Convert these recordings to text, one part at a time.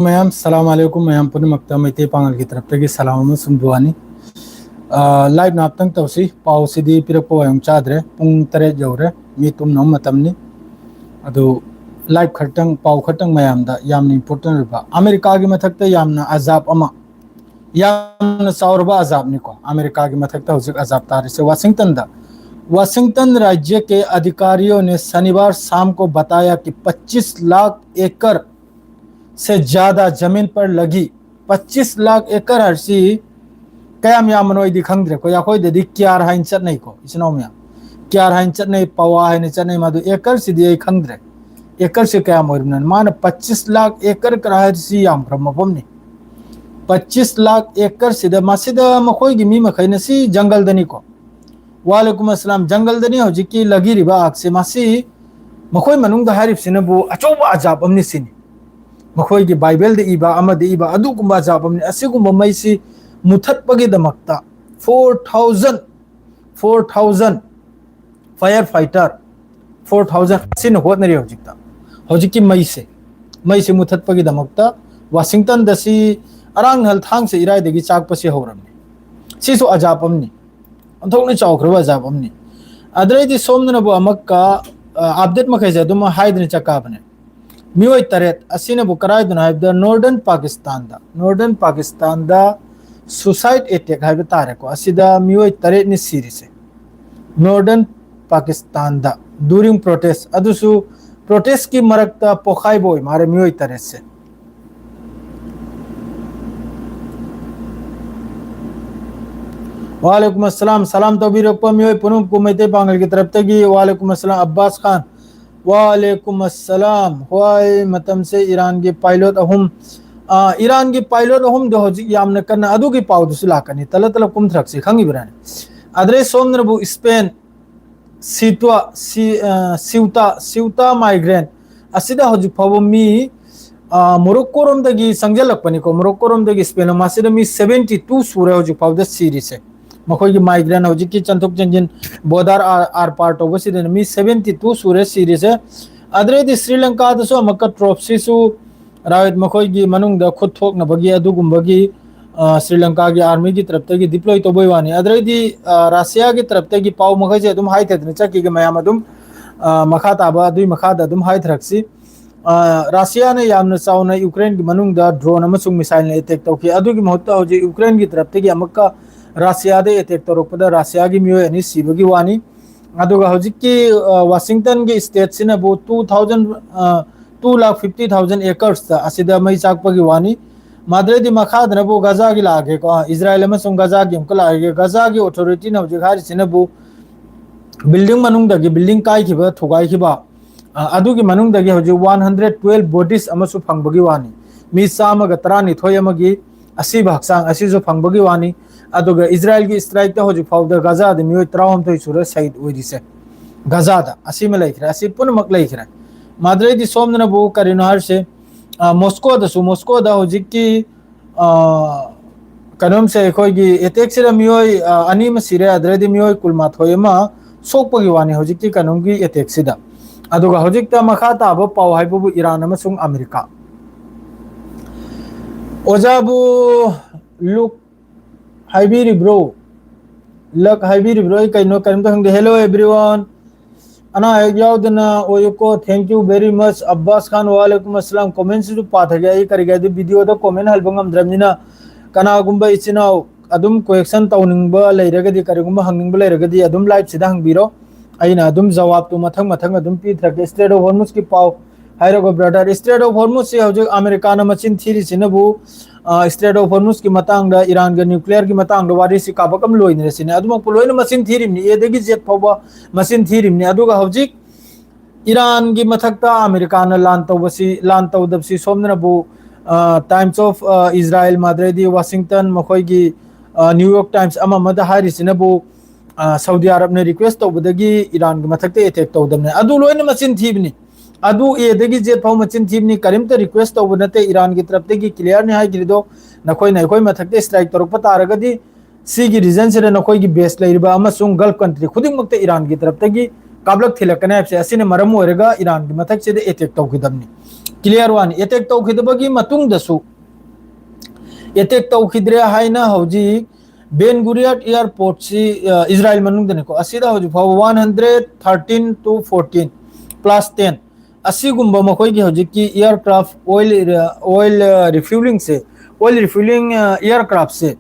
Ma'am सलाम अलैकुम ma'am पुन मक्ता मैते पांगल की तरफ तक सलाम सुनबुआनी लाइव नाप्तंग तौसी पाव सिदी पिरको वयम चादरे पुंग तरे जौरे मी तुम नम मतमनी अदु लाइव खटंग पाव खटंग मैम दा यामनी इम्पोर्टेंट रिबा अमेरिका की मथकते यामना अजाब अमा यामना साउरबा अजाब निको अमेरिका की मथकते हुजिक अजाब तारे से वाशिंगटन राज्य के अधिकारियों ने शनिवार शाम को बताया कि 25 लाख एकड़ से ज्यादा जमीन पर लगी 25 लाख एकड़ हर्सी कयाम यामनोय दी खंगद्रे को या कोई दे क्यार हाइन चटनै को इसनो में क्यार हाइन चटनै पवा हाइन चटनै मादु एकड़ सिदी खंगद्रे एकड़ से कयाम ओरनन मान 25 लाख एकड़ करहसी याम ब्रह्मपमनी 25 लाख एकड़ सिदा मसिदा मखोय गी मी मखैन सी जंगल दनी को वालेकुम अस्सलाम जंगल दनी होजि की लगी रिबा आक्से मासी मखोय मनुंग दा हारिफ सिनबु अचौबा अजाब अमनि सिनी मखोय की बाइबल दे इबा अमदे इबा अदुगुम्बा जाबमनि असिगुम्बा मैसी मुथतपगे दमक्ता 4000 फायर फाइटर 4000 सिन होतनरी होजिकता होजिकी मैसे मुथतपगे दमक्ता वाशिंगटन दसी अरांग हल थांग से इराय देगी चाकपसे होरमनि सिसु अजाबमनि अंथौने चावख्रबा अजाबमनि अद्रैदि सोमनबु अमक्का अपडेट मखैजे दुम हाइदनि चकाबने मियोय तरेत असिने बुकराइदन हाइबदा नॉर्दर्न पाकिस्तान दा सुसाइड अटैक हाइब तारे को असिदा मियोय तरेत नि सीरीज नॉर्दर्न पाकिस्तान दा ड्यूरिंग प्रोटेस्ट अदुसु प्रोटेस्ट की मरकता पोखाई बोय मारे मियोय तरेत से वालेकुम अस्सलाम सलाम तबीर को मियोय पुनुम कुमैते बांगल की तरफ तगी वालेकुम अस्सलाम अब्बास खान वालेकुम अस्सलाम होय मतम से ईरान के पायलट अहुम दो हजिक यामना कन्ना अदुगी पावदुसु लाकनी तल तल कुमथ्रक से खंगी बरानी अदरे सोमनबु स्पेन सिउता माइग्रेंट असिदा हजिक फावो मी मोरक्को रोम दगी संजलकपनी को मोरक्को रोम दगी स्पेन मासिदा मी 72 सूरे हजिक फावदा सीरीज है मखोई की माइग्रेन हजिक की चंथुक चंजिन बोदार आर पार्ट ओबो सिदन मी 72 सूरे सीरीज है अदरे दि श्रीलंका दसो अमक ट्रॉप्सीसु रायत मखोई की मनुंग द खुद थोक न बगी अदुगुंबगी श्रीलंका की आर्मी की तरफ तगी डिप्लॉय तो बोयवानी अदरे दि रशिया की तरफ तगी पाव मखै से तुम हाई थदन चकी के मयाम अदुम मखा ताबा दुई मखा द अदुम हाई थरक्सी रशिया ने यामन चाउना यूक्रेन की मनुंग द ड्रोन अमसुंग मिसाइल ने अटैक तौकी अदुगी महत्ता होजे यूक्रेन की तरफ तगी अमक रशिया दे अटैक तौरपदा रशिया की मियो अनि सिबगी वानी अदुगा हजिकी वाशिंगटन की स्टेट सिना बो 2,50,000 एकर्स असिदा मई चाकपगी वानी माद्रेदी मखादना बो गजा की लागे को इजराइल अमसुंग गजा की हमको लागे गजा की अथॉरिटी न हजिक हारि सिना बो बिल्डिंग मनुंग दगी बिल्डिंग काय खिबा थुगाई खिबा अदुगी मनुंग दगी हजिक 112 बॉडीज अमसु फंगबगी वानी मी सामगा 13 अमगी असी भागसांग असीजो फंगबगी वानी अदुगा इजराइल की स्ट्राइक ता होजि फाउदा गजा द मियो 3 सुर साइड ओइरिसे गजा दा असी में लेखरा असी पुनमक लेखरा माद्रे दि सोमना बो करिनो से मॉस्को दा होजि की कनम से खोई की अटैक से मियो अनि म सिरे अद्रे दि मियो कुलमा थोयमा सोकपगी वानी होजि की कनम की अटैक सिदा अदुगा होजि ता मखा ता बो पाव हाइबो ईरान अमसुंग अमेरिका ओजाबु लुक हाइबीरी ब्रो लक हाइबीरी ब्रो कइनो करम तो हंगे हेलो एवरीवन अना यावदना ओयको thank you very much Abbas Khan वालेकुम अस्सलाम कमेंट से पाथ गया ये कर गया वीडियो तो कमेंट हलबंगम द्रमनिना कना गुंबा इचिनाव अदुम क्वेश्चन तौनिंगबा लेरगदी करगुंबा हंगिंबा लेरगदी अदुम लाइव सिदा हंगबिरो अइना अदुम जवाब तो मथंग अदुम पी थ्रके स्टेट ऑफ हॉर्मुज की पाव हायरगो ब्रदर स्टेट ऑफ हॉर्मुज से हजो अमेरिका न मचिन थीरी सिनबु स्टेट ऑफ हॉर्मुज की मतंग द ईरान ग न्यूक्लियर की मतंग द वारी सि काबकम लोइने सिने अदुम पुलोइन मचिन थीरिमनि एदगी जेट फौबा मचिन थीरिमनि अदुगा हजिक ईरान की मथकता अमेरिका न लान तौदबसी सोमनबु टाइम्स ऑफ इजराइल माद्रेदी वाशिंगटन मखोई की न्यूयॉर्क टाइम्स अमा मद हारी सिनबु सऊदी अरब ने रिक्वेस्ट तौबदगी ईरान की मथकते अटैक तौदमने अदु लोइन मचिन थीबनि अदु एदगी जेट फाउ मचिन थीबनि करिमते रिक्वेस्ट तौब नते ईरान की तरफ तगी क्लियर ने हाइगिदो नखोय नखोय मथकते स्ट्राइक तौरप तारगदी सी की रीजन से नखोय की बेस लेरिबा अमसुंग गल्फ कंट्री खुदिंगमक्ते ईरान की तरफ तगी काबलक थिलकने से असिने मरम ओरेगा ईरान की मथक से अटैक तौगिदमनि क्लियर वानी एटेक तौखिदबगी मतुंगदसु एटेक तौखिद्रे हाइना हौजी बेन गुरियत एयरपोर्ट से इजराइल मनुंगदनेको असिदा हौजी फाव 113 to 14 plus 10 असिगुम्बा मखोइगी हौजी की एयरक्राफ्ट ऑयल रिफ्यूलिंग से ऑयल रिफ्यूलिंग एयरक्राफ्ट से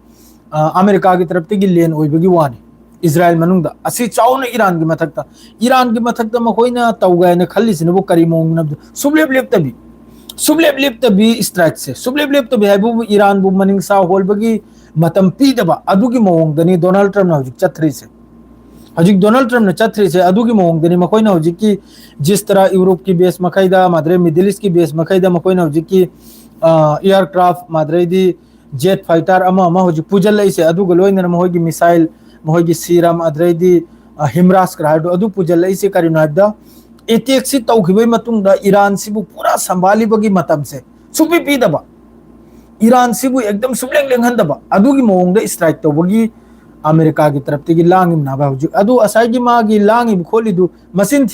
अमेरिका की तरफ तगी लेन ओइबगी वानी इजराइल मनुंगदा असि चाउन ईरान की मथकता मखोइना तौगायने खल्लिसिनबु करी मोंगनब सुबलेब लेप्तबी स्ट्राइक से सुबलेब लेप्तबी हाइबु ईरान बु मनिंग सा होलबगी मतम पीदबा अदुगी मोंगदनी डोनाल्ड ट्रम्प हौजिक चथरी से हौजिक डोनाल्ड ट्रम्प ने चथरी से अदुगी मोंगदनी मखोइना हौजिक की जिस तरह यूरोप की बेस मखैदा माद्रे मिडिल ईस्ट की बेस मखैदा मखोइना हौजिक की एयरक्राफ्ट माद्रे दी जेट फाइटर अमा अमा हौजिक पुजल लैसे अदुग लोइना महोगी मिसाइल महोगी सीरम अद्रे दी हिमरास क्राइडो अदु पुजल लैसे करिनादा एटेक से तौखिबै मतुंगदा ईरान सिबु पूरा संभालीबगी मतम से सुपी पीदबा ईरान सिबु एकदम सुबलेंग लेंगहंदबा अदुगी मोंगदा स्ट्राइक तौबगी अमेरिका की तरफ तगी लांगिम नाबा हुजु अदु असाइगी मागी लांगिम खोलिदु मसिन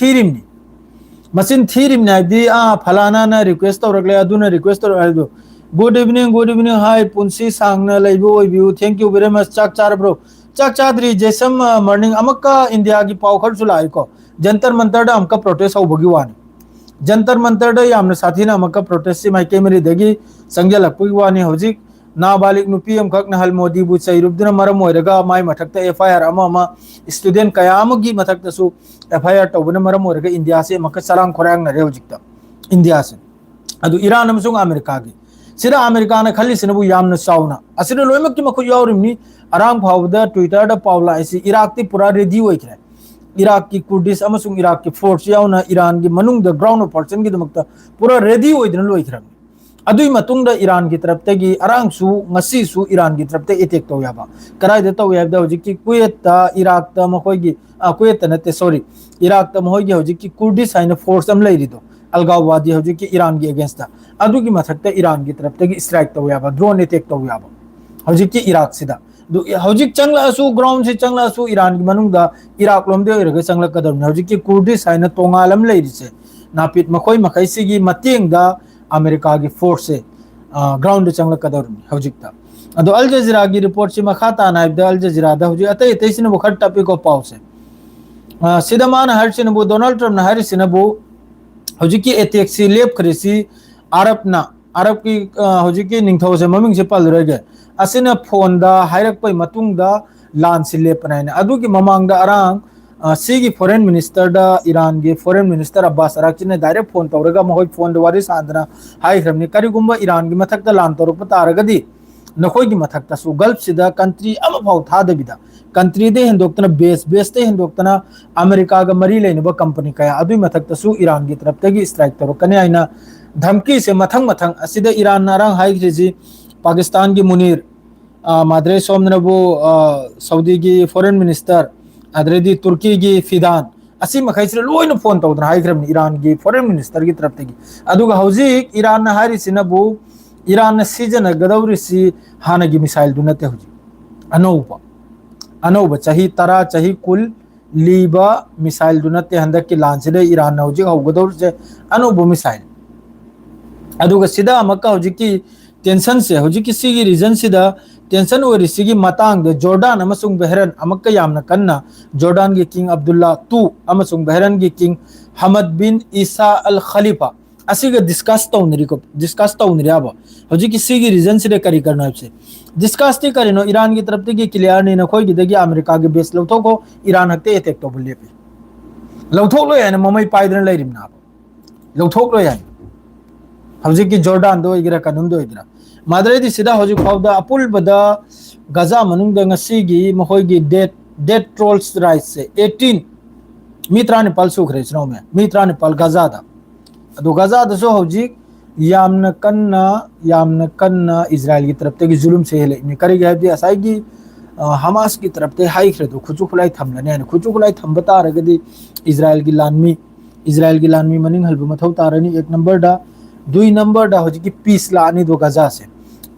थीरिम नाइदी फलाना ना रिक्वेस्ट तौरगले अदुना रिक्वेस्ट तौरगले गुड इवनिंग हाय पुंसी सांगना लैबो ओइबिउ थैंक यू वेरी मच चाक चार ब्रो चाक चादरी जैसम मॉर्निंग अमका इंडिया की पावखर सुलाइको जंतर मंतर अमका प्रोटेस्ट होबगी वानी जंतर मंतर यामना साथीना अमका प्रोटेस्ट से माइके मेरी देगी संजलकपगी वानी हौजिक नाबालिग नुपी अमखक नहल मोदी बु चैरुबदुना मरम ओइरगा माय मथकता एफआईआर अमा स्टूडेंट कयामगी मथकतसु एफआईआर तौबना मरम ओइरगा इंडिया से अमका सरांग खोरांग नरे हौजिकता इंडिया से अदु ईरान अमसुंग अमेरिका की सिदा अमेरिका ने खल्ली सिनबु यामना साउना असिदा लोइमक की मखु यावरिमनी अरांग फावदा ट्विटर दा पावला ऐसी इराक ती पूरा रेडी होइखरे इराक की कुर्दिश अमसुंग इराक की फोर्स यावना ईरान की मनुंग द ग्राउंड ऑपरेशन की दमकता पूरा रेडी होइदन लोइखरे अदुई मतुंग द ईरान की तरफ तगी अरांग सु ngasi सु ईरान की तरफ ते अटैक तो याबा कराय दे तो याबदा होजि की कुवेत ता इराक ता मखोगी कुवेत नते सॉरी इराक ता मखोगी होजि की कुर्दिश हाइना फोर्स अम लैरिदो अलगाववादी होजि की ईरान की अगेंस्ट ता अदुगी मथकता ईरान की तरफ तगी स्ट्राइक तो याबा ड्रोन अटैक तो याबा होजि की इराक सिदा हौजिक चंगलासु ग्राउंड से चंगलासु ईरान की मनुंगदा इराक लोमदे ओइरगा चंगलकदम हौजिक की कुर्दिश हाइना तोंगालम लैरिसे नापित मखोई मखैसिगी मतेंगदा अमेरिका की फोर्स से ग्राउंड चंगलकदम हौजिकता अदो अल जजीरा की रिपोर्ट से मखाता नाइबदा अल जजीरा दा हौजि अतै तैसिन बखट टॉपिक को पाउ से सिदमान हरसिन बु डोनाल्ड ट्रम्प ना हरसिन बु हौजिक की अटैक से लेप खरिसी अरब की हौजिक की निंगथौ से ममिंग से पल रगे असिना फोन दा हायरक पै मतुंग दा लान से लेपनाइना अदुगी ममांग दा अरांग सिगी फॉरेन मिनिस्टर दा ईरान के फॉरेन मिनिस्टर अब्बास अराक्ची ने डायरेक्ट फोन तौरगा महोय फोन द वारी सांदना हाय खरमनी करिगुंबा ईरान की मथक दा लान तौरप तारगदी नखोय की मथक ता सु गल्फ सिदा कंट्री अम फाउ थादबिदा कंट्री दे हिंदोक्तना बेस ते हिंदोक्तना अमेरिका गा मरी लेनबा कंपनी कया अदुई मथक ता सु ईरान की तरफ तगी स्ट्राइक तौरकने आइना धमकी से मथंग असिदा ईरान नारंग हाय खिजी पाकिस्तान की मुनीर माद्रे सोमनबु सऊदी की फॉरेन मिनिस्टर अद्रेदी तुर्की की फिदान असी मखैसरे लोइन फोन तौदना हाइग्रम ईरान की फॉरेन मिनिस्टर की तरफ तगी अदुगा हौजिक ईरान न हारिसिनबु ईरान न सीजन गदौरिसी हाना की मिसाइल दुनते हौजि अनौबा चाही तरा चाही कुल लीबा मिसाइल दुनते हंदक की लांचदे ईरान न हौजिक हौगदौर से अनौबा मिसाइल अदुगा सिदा मक्का हौजिक की टेंशन से हौजिक की सिगी रीजन सिदा टेंशन ओरिसिगी मतांग जॉर्डन अमसुंग बहरन अमक्का यामना कन्ना जॉर्डन की किंग अब्दुल्ला टू अमसुंग बहरन की किंग हमद बिन ईसा अल खलीफा असिगा डिस्कस तौनरियाबा हौजिक की सिगी रीजन से करी करना से डिस्कस ती करिनो ईरान की तरफ की क्लियर ने नखोय गिदगी अमेरिका के बेस लौथो को ईरान हक्ते अटैक तो लेपे लौथोक लो याने ममई पाइदन लैरिमना लौथोक लो याने हौजिक की जॉर्डन दो इगरा कानून दो इगरा माद्रेदी सिदा हौजिक फाउदा अपुलबदा गजा मनुंग ngasi मखोयगी डेट ट्रोल्स राइट से 18 मित्रा नेपाल सुखरे चनो में मित्रा नेपाल गजा दा अदो गजा दसो हौजिक यामन कन्ना इजराइल की तरफ ते जुलुम से हेले ने करी गया दी असाइगी हमास की तरफ ते हाई खरे दो खुचु खुलाई थमलने खुचु खुलाई थंबता रगदी इजराइल की लानमी मनिंग हल्ब मथौ तारनी एक नंबर दा दुई नंबर दा हौजिक पीस लानी दो गजा से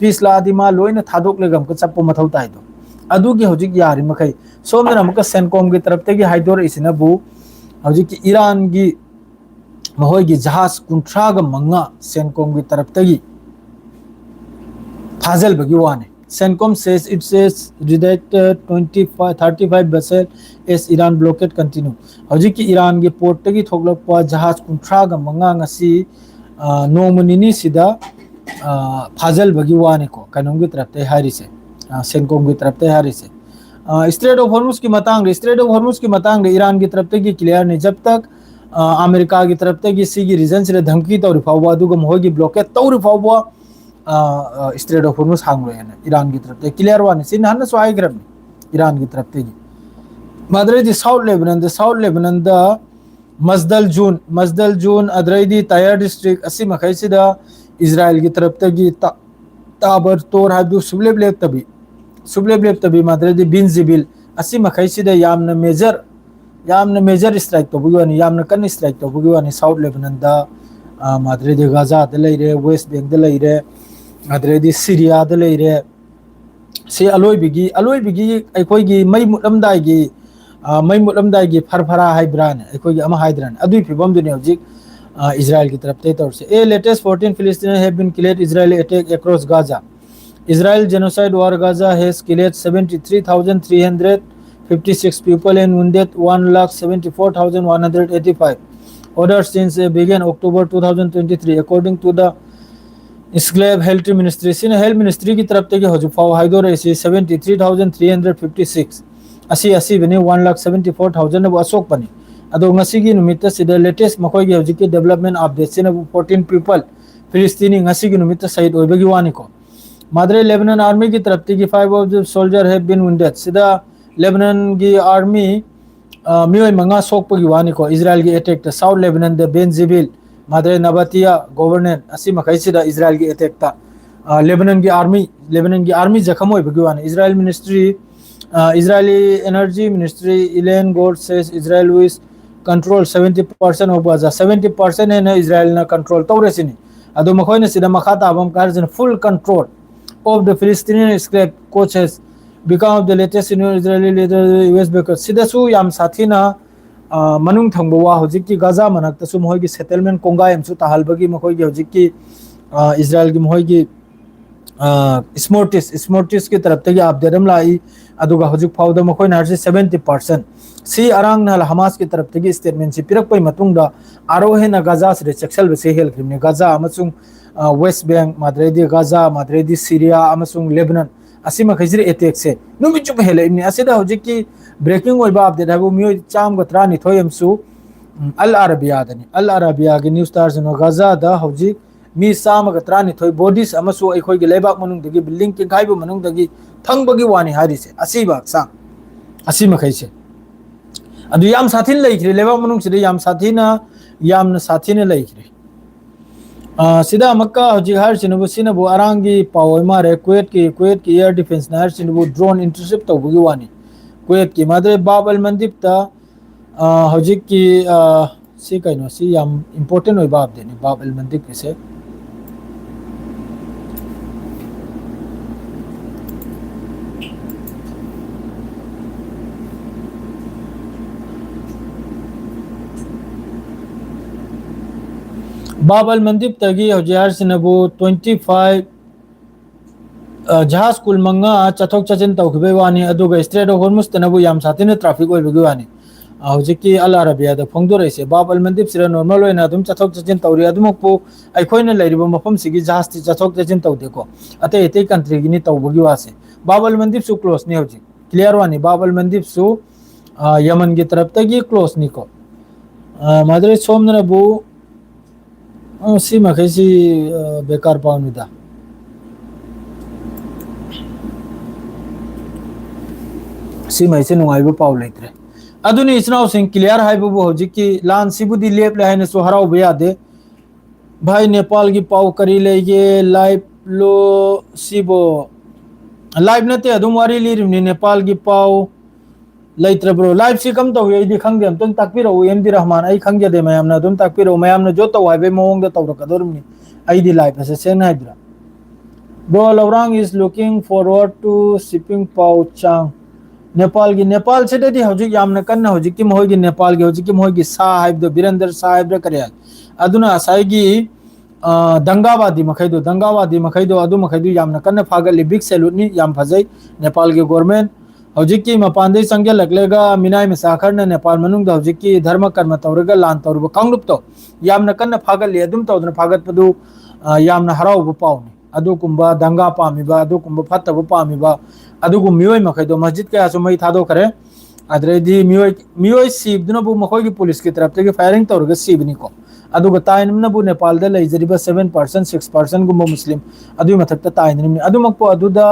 पीस लादी मा लोइना थादोक लेगम का चप्पो मथौ ताइ दो अदुगी हौजिक यारि मखै सोमना मका सेनकॉम की तरफ ते हाइदोर इसिना बु हौजिक ईरान की महोगी जहाज कुंथ्राग मंगा सेनकोम की तरफ तगी फाजल बगी वाने सेनकोम says it says redacted 35 vessel as Iran blockade continue हौजी की ईरान की पोर्ट तगी थोगलक पा जहाज कुंथ्राग मंगा ngasi नोमनिनी सिदा फाजल बगी वाने को कानून की तरफ ते हारी से सेनकोम की तरफ ते हारी से स्ट्रेट ऑफ हॉर्मुज की मतंग स्ट्रेट ऑफ हॉर्मुज की मतंग ईरान की तरफ तगी क्लियर नहीं जब तक अमेरिका की तरफ तगी सी रीजन से धमकी तौर फावा दुगम होगी ब्लॉकेट तौर फावा स्ट्रेट ऑफ हॉर्मुज हांग ईरान की तरफ क्लियर वाने सिन हन स्वाइग्रम ईरान की तरफ तगी मदरेदी साउथ लेबनान द मजदल जून अदरेदी तायर डिस्ट्रिक्ट असि मखैसिदा इजराइल की तरफ तगी ताबर तोर हादु सुबलेब तभी मदरेदी बिन जिबिल असि मखैसिदा यामना मेजर स्ट्राइक तो बुगवानी यामना कन स्ट्राइक तो बुगवानी साउथ लेबनान दा मदरेदी गाजा द लेरे वेस्ट बैंक द लेरे मदरेदी सीरिया द लेरे से अलोय बिगी अखोयगी मई मुटलमदाई फरफरा हाइब्रान अखोयगी अमा हाइद्रान अदुई फिबम दुने हजिक इजराइल की तरफ ते तौर से ए latest 14 Palestinians have been killed Israeli attack across Gaza. Israel genocide war Gaza has killed 73,356 people and wounded 1,74,185. Orders since began October 2023 according to the Israel Health Ministry. Sin Health Ministry की तरफ से हजुफाव हाइदो रही 73,356 असी बने 1,74,000 अब अशोक बने अदो ngasi gi numita sida latest makoi gi hojiki development update sina 14 people Palestinian ngasi gi numita side oibagi wani ko madre Lebanon army ki taraf ki 5 of the soldier have been wounded sida Lebanon gi army mioi manga sok pagi wani ko Israel gi attack ta South Lebanon the Ben Zibil madre Nabatia governor asi makai sida Israel gi attack ta Lebanon gi army zakham oibagi wani Israeli Energy Ministry Elaine Gold says Israel is control 70% of Gaza 70% है ना Israel ना control तौरे सिनी अदो मखोय ने सिदा मखा Tabam car full control of the Palestinian scrap coaches become of the latest senior Israeli leader US Baker sida su yam sathina manung thangbo wa hojik ki Gaza manak ta su moy gi settlement konga em su tahal bagi mखोय gi hojik ki Israel की मोय gi स्मोर्टिस की तरफ तक आप देरम लाई अदुगा हजुक फाउदा मखोय नारसे 70% सी अरांग ना Hamas की तरफ तक स्टेटमेंट से पिरक पई मतुंगदा आरोहे ना गाजा से चक्सल बसे हेल क्रिमने गाजा अमसुंग वेस्ट बैंक माद्रेदी गाजा माद्रेदी सीरिया अमसुंग लेबनान असीमा खजिर अटैक से नुमि चुप हेले इमने असेदा हजुक की ब्रेकिंग ओइबा अपडेट हाबो मियो चाम गत्रा नि थोयमसु अल अरबिया के न्यूज़ स्टार जनो गाजा दा हजुक मी साम गत्रा नि थोय बॉडीज अमसु अखोय के लेबाक मनुंग दगी बिल्डिंग के खाइबो मनुंग दगी थंगबगी वानी हारी से असीबा सा असीमा खैसे अदु याम साथीन लैख्रे लेबाक मनुंग सिदे याम साथीना यामना साथीने लैख्रे सिदा मक्का हजि हार सिनबो सिनबो अरांगी पावय मारे कुवैत की एयर डिफेंस ना हार सिनबो ड्रोन इंटरसेप्ट तौबगी वानी कुवैत की मादरे बाब अल मंदिब ता हजि की सी कइनो सी याम इंपोर्टेंट होय बाब देनी बाब अल मंदिब के से बाब अल मंदिब तगी हजार सिनबो 25 जहाज कुल मंगा चथोक चचिन तौखबे वानी अदुगा स्ट्रेट ऑफ हॉर्मुज तनबो याम साथिने ट्रैफिक ओइबगे वानी हौजिकी अल अरबिया द फोंगदोरैसे बाब अल मंदिब सिरा नॉर्मल ओइना दुम चथोक चचिन तौरि अदुमकपो अखोइना लैरिबो मफम सिगी जहाज ति चथोक चचिन तौदेको अते एते कंट्री गिनी तौबगी वासे बाब अल मंदिब सु क्लोज नि हौजि क्लियर वानी बाब अल मंदिब सु यमन की तरफ तगी क्लोज नि को मादरे सोमनबो सी मखैसी बेकार पाउनुदा सी मैसे नुंगाइबो पाउ लेत्रे अदुनि इसनाउ सिंह क्लियर हाइबो हौजिकी लान सिबुदी लेप लेहाइने सो हराउ बेयादे भाई नेपाल की पाउ करी लेगे लाइव लो सिबो लाइव नते अदुम वारी लिरिमनि नेपाल की पाउ लाइत्र ब्रो लाइव से कम तो ये खंगे हम तुम ताकपिरो एमडी रहमान आई खंगे दे मयामना तुम ताकपिरो मयामना जो तो हाइबे मोंग द तौर कदरमनि आई दी लाइव से सेन हाइद्रा ब्रो लवरांग is looking forward to shipping पाउ चांग नेपाल से दे हौजिक यामना कन्ना हौजिक कि मोहगी नेपाल के हौजिक कि मोहगी सा हाइब वीरेंद्र साहिब रे करे अदुना असाइगी दंगावादी मखैदो अदु मखैदु यामना कन्ना फागली बिग सैल्यूट नि याम फजै नेपाल के गवर्नमेंट हौजिक की मपानदे संगे लगलेगा मिनाय मसाखर ने नेपाल मनुंग द हौजिक की धर्म कर्म तौरगा लान तौरब कांगलुप तो यामना कन्ना फागली अदुम तौदना फागतपदु यामना हराउब पाउनी अदुकुंबा दंगा पामिबा अदुकुंबा फत्तब पामिबा अदुगु मियोय मखैदो मस्जिद के आसु मई थादो करे अदरेदी मियोय सीबदुनबु मखोगी पुलिस की तरफ से फायरिंग तौरगा सीबनी को अदुगा ताइनमनबु नेपाल द लेजरिबा 7% 6% गुंबा मुस्लिम अदु मथक्ता ताइनमनि अदुमकपो अदुदा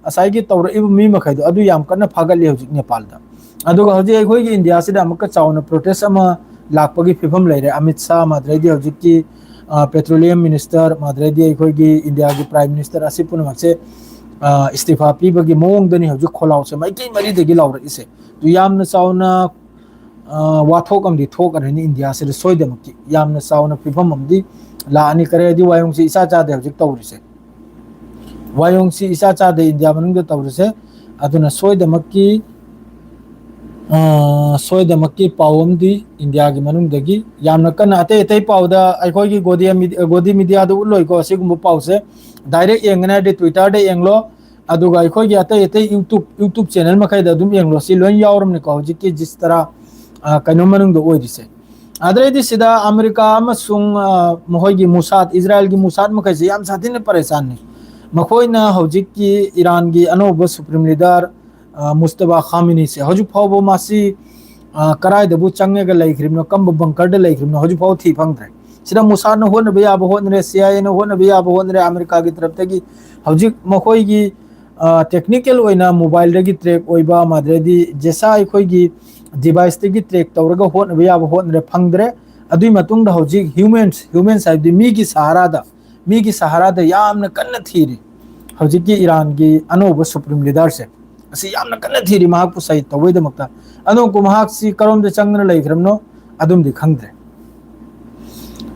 असाइगी तौरइब मी मखैदो अदु याम कन्ना फागली हौजिक नेपाल दा अदुगा हौजिक अखोगी इंडिया सिदा अमक चाउना प्रोटेस्ट अमा लाकपगी फिफम लेरे अमित शाह मदरेदी हौजिक की पेट्रोलियम मिनिस्टर मदरेदी अखोगी इंडिया की प्राइम मिनिस्टर असि पुनमक्से इस्तीफा पीबगी मोंगदनी हौजिक खोलाव से माइकई मरी देगी लाउर इसे तो यामना चाउना वाथोक अमदी थोक अरनी इंडिया से सोइदमकी यामना चाउना फिफम अमदी लानी करे दि वायोंग से इसा चादे हौजिक तौरिसे वायोंग से इसा चादे इंडिया मनुंग तौरिसे अदुना सोइदमकी पावमदी इंडिया की मनुंगदगी यामना कन्ना अते अते पावदा अखोगी गोदी मीडिया दो उलोय को सिगुम पावसे डायरेक्ट येंगना दे ट्विटर दे येंगलो अदुगा अखोगी अते अते यूट्यूब चैनल मखै दा दुम येंगलो सि लोन यावरम ने को हौजिक की जिस तरह कनो मनुंग दो ओइदिसे अदरेदी सिदा अमेरिका अमसुंग महोगी मुसाद इजराइल की मुसाद मखै से याम साथिन परेशान ने मखोइना हौजिक की ईरान की अनोब सुप्रीम लीडर मुस्तफा खामिनी से हौजिक फावबो मासी करायदबु चंगेगा लैख्रिमनो कम बंकर दे लैख्रिमनो हौजिक फाव थी फंगद्रे सिदा मुसाद न होन बिया होन रे सीआईए न होन बिया होन रे अमेरिका की तरफ तगी हौजिक मखोइगी टेक्निकल ओइना मोबाइल रेगी ट्रैक ओइबा माद्रेदी जैसा अखोइगी डिवाइस तगी ट्रैक तौरगा होन बिया होन रे फंगद्रे अदुई मतुंग दा हौजिक ह्यूमन साइड दी मी की सहारा यामना कन्ना थीरी हौजिक की ईरान की अनोब सुप्रीम लीडर से असि यामना कन्ना थीरी महाक पु सही तवैदमक्ता अनु को महाक सी करोम दे चंगना लैख्रमनो अदुम दि खंगद्रे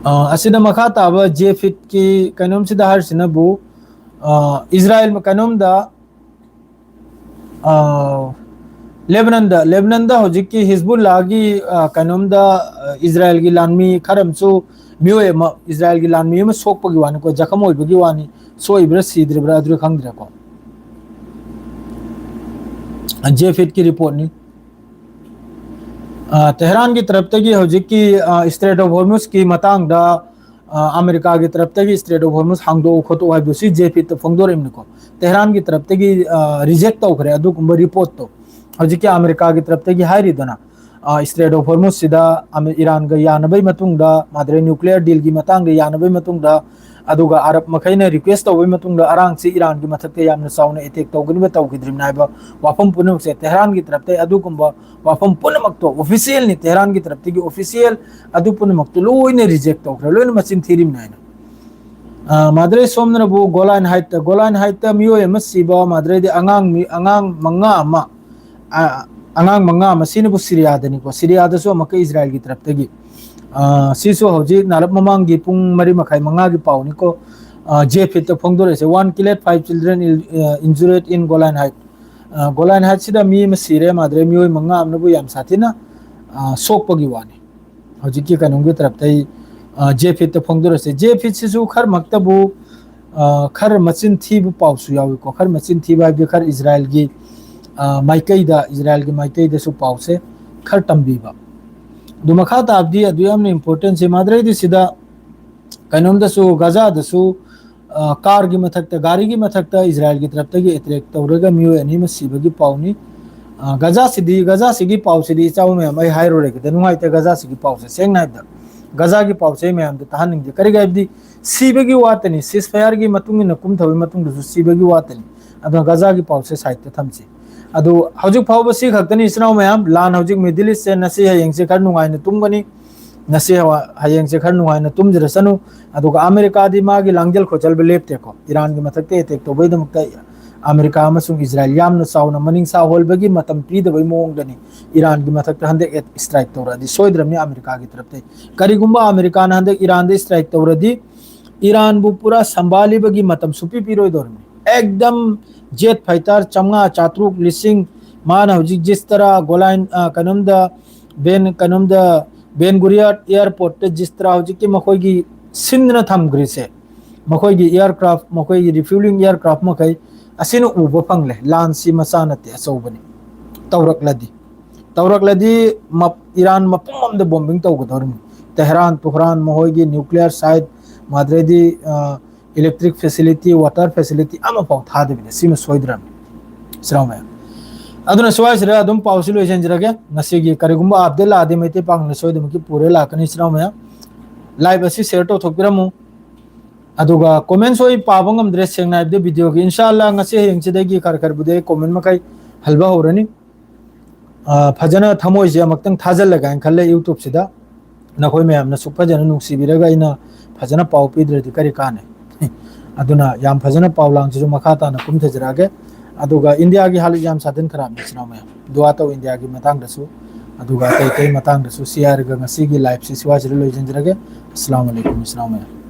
असिदा मखा ताब जे फिट की कनोम सिदा हरसिनबु इजराइल में कनोम दा लेबनान दा हौजिक की हिजबुल्लाह की कनोम दा इजराइल की लानमी खरमसु मियोय इजराइल की लानमी में सोकपगी वानी को जखम होइबगी वानी सोइब्रा सीद्रिब्रा अद्रु खंगद्रे को जे फिट की रिपोर्ट नी तेहरान की तरफ तक हौजिक की स्ट्रेट ऑफ हॉर्मुज की मतांग दा अमेरिका की तरफ तक स्ट्रेट ऑफ हॉर्मुज हांगदो खोतो हाइबुसी जे फिट फोंगदोरिम को तेहरान की तरफ तक रिजेक्ट तौखरे अदुकुंबा रिपोर्ट तो हौजिक की अमेरिका की तरफ तक हाइरिदना स्ट्रेट ऑफ हॉर्मुज सिदा ईरान गा यानबै मतुंगदा मादरे न्यूक्लियर डील की मतांग यानबै मतुंगदा अदुगा अरब मखैना रिक्वेस्ट तौबै मतुंगदा अरांग से ईरान की मथक्ते यामना साउना अटैक तौगनिबा तौगिद्रिम नाइबा वाफम पुनम से तेहरान की तरफ ते अदुकुंबा वाफम पुनमक तो ऑफिशियल नि तेहरान की तरफ की ऑफिशियल अदु पुनमक तो लोइने रिजेक्ट तौखरे लोइने मचिन थीरिम नाइना मादरे सोमनबु गोलान हाइट मियो मसिबा मादरे दे अंगांग मंगा मसीनबु सीरियादनी को सीरियादसो मक इजराइल की तरफ तगी सीसो हौजी नारब ममांग की पुंग मरी मखाई मंगा की पावनी को जे फिट फोंगदोरे से 1 killed 5 children injured in Golan Heights सिदा मी में सीरे मादरे मियो मंगा amनबु याम साथिना सोकपगी वानी हौजी की कनुंगी तरफ तई जे फिट फोंगदोरे से जे फिट सिसु खर मक्तबु खर मचिन थीबु पावसु यावी को खर मचिन थीबा बि खर इजराइल की माइकईदा सु पावसे खर तंबीबा दुमखा ताबदी अदुयामने इंपोर्टेंट से मादरे दि सिदा कनोम दसु गजा दसु कार की मथक्ता गाड़ी की मथक्ता इजराइल की तरफ तक अटैक तौरगा मियो अनि मसिबगी पावनी गजा सिगी पाव सिदी चाउ में मै हाइरो रे के नुंगाइ ते गजा सिगी पाव से सेंग नाइदा गजा की पाव से मैं हम तहानिंग दे करी गाइबदी सीबगी वातनी सिस फायर की मतुंग न कुम थवे मतुंग दसु सीबगी वातनी अदो गजा की पाव से साइड ते थमसी अदो हौजिक फाव बसी खक्तनी इसनाउ मैम लान हौजिक मिडिल ईस्ट से नसी हयेंग से खर नुंगाइना तुमगनी नसी हयेंग से खर नुंगाइना तुमजरसनु अदुगा अमेरिका दी मागी लांगजल खोचल लेप्ते को ईरान की मथक्ते अटैक तो बैदमक्ता अमेरिका अमसुंग इजराइल यामना साउना मनिंग सा होलबगी मतम पीदबै मोंगदनी ईरान की मथक्ता हंदे स्ट्राइक तौरदी सोइद्रमनी अमेरिका की तरफ ते करिगुंबा अमेरिका ना हंदे ईरान दे स्ट्राइक तौरदी ईरान बु पूरा संभालीबगी मतम सुपी पीरोय दोरमी एकदम जेट फाइटर चमगा चात्रुक लिसिंग माना हुजिक जिस तरह गोलाइन कनमदा बेन गुरिया एयरपोर्ट ते जिस तरह हुजिक की मखोगी सिंधना थमग्री से मखोगी एयरक्राफ्ट मखोगी रिफ्यूलिंग एयरक्राफ्ट मखै असिन उबो फंगले लांसी मसानते असौबनी तौरकलदी ईरान मपुम दे बॉम्बिंग तौगदौरमी तेहरान महोगी न्यूक्लियर साइट माद्रेदी इलेक्ट्रिक फैसिलिटी वाटर फैसिलिटी अमा पाउ थादबिने सिम सोइद्रम स्राउमे अदुना स्वाइसरे अदुम पाउसी लोइसेंजरगे नसिगी करिगुम्बा अपडेट लादे मेते पांग सोइदम की पूरे लाकनी स्राउमे लाइव असी शेयर तो थोकबिरमु अदुगा कमेंट्स होई पाबंगम ड्रेस सेंगना दे वीडियो की इंशाल्लाह ngase हेंगसिदगी खरखर बुदे कमेंट मkai हलबा होरनी फजना थमोय जे मक्तंग थाजल लगा खल्ले यूट्यूब सिदा नखोय मैम न सुफजना नुक्सिबिरगा इना फजना पाउ पिद्रदि करि काने अदुना याम फजना पाउलांग जु मखाता न कुम थजरागे अदुगा इंडिया की हाल याम साधन खराब निसना में दुआ तो इंडिया की मतंग दसु अदुगा कई कई मतंग दसु शेयर ग ngasi की लाइव से सिवा जरे लो जंजरगे अस्सलाम वालेकुम इस्लाम में